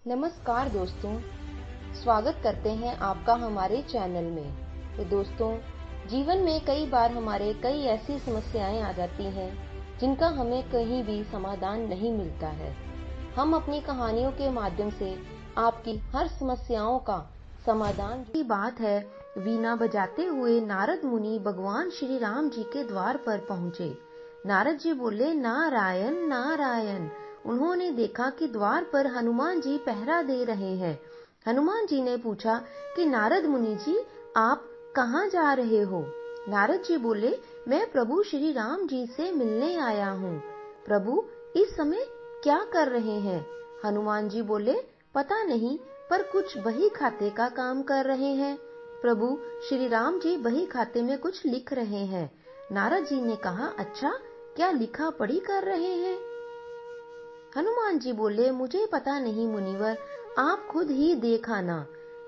नमस्कार दोस्तों, स्वागत करते हैं आपका हमारे चैनल में। तो दोस्तों, जीवन में कई बार हमारे कई ऐसी समस्याएं आ जाती हैं जिनका हमें कहीं भी समाधान नहीं मिलता है। हम अपनी कहानियों के माध्यम से आपकी हर समस्याओं का समाधान की बात है। वीणा बजाते हुए नारद मुनि भगवान श्री राम जी के द्वार पर पहुंचे। नारद जी बोले, नारायण नारायण। उन्होंने देखा कि द्वार पर हनुमान जी पहरा दे रहे हैं। हनुमान जी ने पूछा कि नारद मुनि जी, आप कहाँ जा रहे हो? नारद जी बोले, मैं प्रभु श्री राम जी से मिलने आया हूँ। प्रभु इस समय क्या कर रहे हैं? हनुमान जी बोले, पता नहीं, पर कुछ बही खाते का काम कर रहे हैं। प्रभु श्री राम जी बही खाते में कुछ लिख रहे हैं। नारद जी ने कहा, अच्छा, क्या लिखा पढ़ी कर रहे हैं? हनुमान जी बोले, मुझे पता नहीं मुनिवर, आप खुद ही देख आना।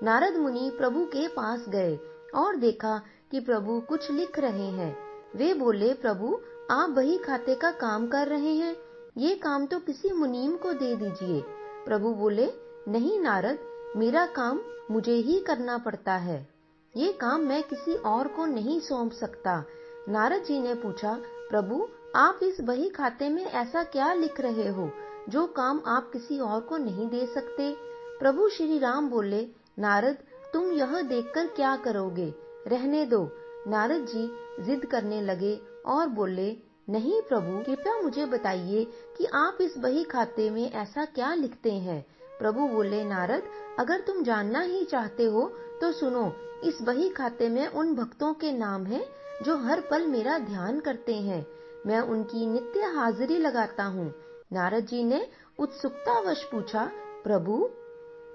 नारद मुनि प्रभु के पास गए और देखा कि प्रभु कुछ लिख रहे हैं। वे बोले, प्रभु आप बही खाते का काम कर रहे हैं, ये काम तो किसी मुनीम को दे दीजिए। प्रभु बोले, नहीं नारद, मेरा काम मुझे ही करना पड़ता है, ये काम मैं किसी और को नहीं सौंप सकता। नारद जी ने पूछा, प्रभु आप इस बही खाते में ऐसा क्या लिख रहे हो जो काम आप किसी और को नहीं दे सकते? प्रभु श्री राम बोले, नारद तुम यह देखकर क्या करोगे, रहने दो। नारद जी जिद करने लगे और बोले, नहीं प्रभु, कृपया मुझे बताइए कि आप इस बही खाते में ऐसा क्या लिखते हैं। प्रभु बोले, नारद अगर तुम जानना ही चाहते हो तो सुनो, इस बही खाते में उन भक्तों के नाम हैं जो हर पल मेरा ध्यान करते हैं। मैं उनकी नित्य हाजिरी लगाता हूँ। नारद जी ने उत्सुकतावश पूछा, प्रभु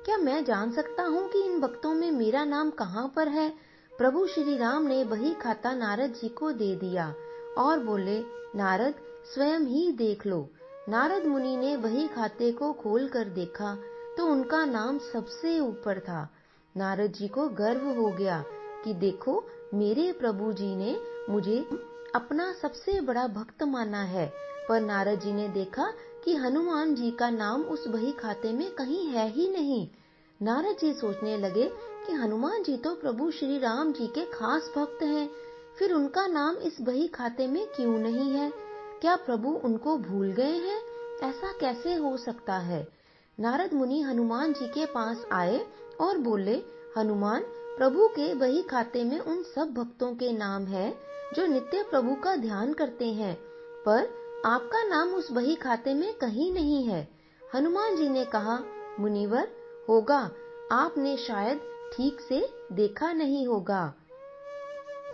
क्या मैं जान सकता हूँ कि इन भक्तों में मेरा नाम कहाँ पर है? प्रभु श्री राम ने बही खाता नारद जी को दे दिया और बोले, नारद स्वयं ही देख लो। नारद मुनि ने बही खाते को खोल कर देखा तो उनका नाम सबसे ऊपर था। नारद जी को गर्व हो गया कि देखो, मेरे प्रभु जी ने मुझे अपना सबसे बड़ा भक्त माना है। पर नारद जी ने देखा कि हनुमान जी का नाम उस बही खाते में कहीं है ही नहीं। नारद जी सोचने लगे कि हनुमान जी तो प्रभु श्री राम जी के खास भक्त हैं, फिर उनका नाम इस बही खाते में क्यों नहीं है? क्या प्रभु उनको भूल गए हैं? ऐसा कैसे हो सकता है? नारद मुनि हनुमान जी के पास आए और बोले, हनुमान, प्रभु के बही खाते में उन सब भक्तों के नाम हैं जो नित्य प्रभु का ध्यान करते हैं, पर आपका नाम उस बही खाते में कहीं नहीं है। हनुमान जी ने कहा, मुनिवर, होगा, आपने शायद ठीक से देखा नहीं होगा।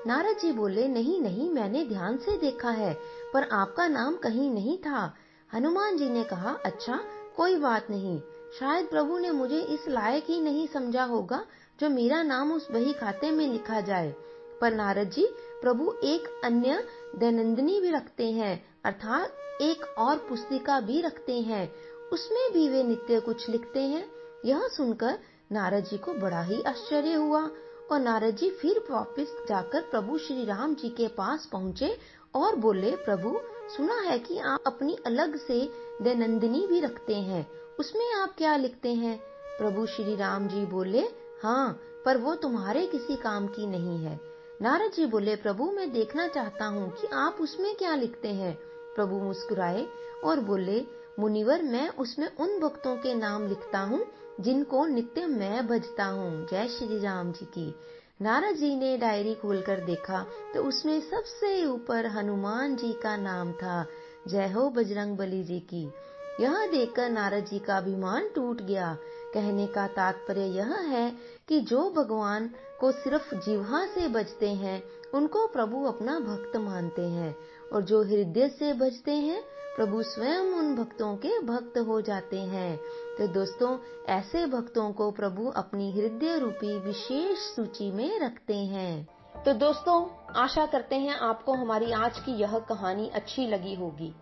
नारद जी बोले, नहीं नहीं, मैंने ध्यान से देखा है, पर आपका नाम कहीं नहीं था। हनुमान जी ने कहा, अच्छा, कोई बात नहीं, शायद प्रभु ने मुझे इस लायक ही नहीं समझा होगा जो मेरा नाम उस बही खाते में लिखा जाए। पर नारद जी, प्रभु एक अन्य दैनंदिनी भी रखते हैं, अर्थात एक और पुस्तिका भी रखते हैं, उसमें भी वे नित्य कुछ लिखते हैं। यह सुनकर नारद जी को बड़ा ही आश्चर्य हुआ और नारद जी फिर वापस जाकर प्रभु श्री राम जी के पास पहुँचे और बोले, प्रभु सुना है कि आप अपनी अलग से दैनंदिनी भी रखते हैं, उसमें आप क्या लिखते हैं? प्रभु श्री राम जी बोले, हाँ, पर वो तुम्हारे किसी काम की नहीं है। नारद जी बोले, प्रभु मैं देखना चाहता हूँ कि आप उसमें क्या लिखते हैं। प्रभु मुस्कुराए और बोले, मुनिवर, मैं उसमें उन भक्तों के नाम लिखता हूँ जिनको नित्य मैं भजता हूँ। जय श्री राम जी की। नारद जी ने डायरी खोलकर देखा तो उसमें सबसे ऊपर हनुमान जी का नाम था। जय हो बजरंग बली जी की। यह देखकर नारद जी का अभिमान टूट गया। कहने का तात्पर्य यह है कि जो भगवान को सिर्फ जिह्वा से भजते हैं उनको प्रभु अपना भक्त मानते हैं, और जो हृदय से भजते हैं प्रभु स्वयं उन भक्तों के भक्त हो जाते हैं। तो दोस्तों, ऐसे भक्तों को प्रभु अपनी हृदय रूपी विशेष सूची में रखते हैं। तो दोस्तों, आशा करते हैं आपको हमारी आज की यह कहानी अच्छी लगी होगी।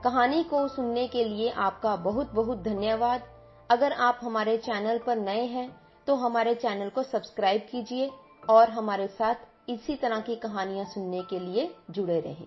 कहानी को सुनने के लिए आपका बहुत बहुत धन्यवाद। अगर आप हमारे चैनल पर नए हैं तो हमारे चैनल को सब्सक्राइब कीजिए और हमारे साथ इसी तरह की कहानियां सुनने के लिए जुड़े रहें।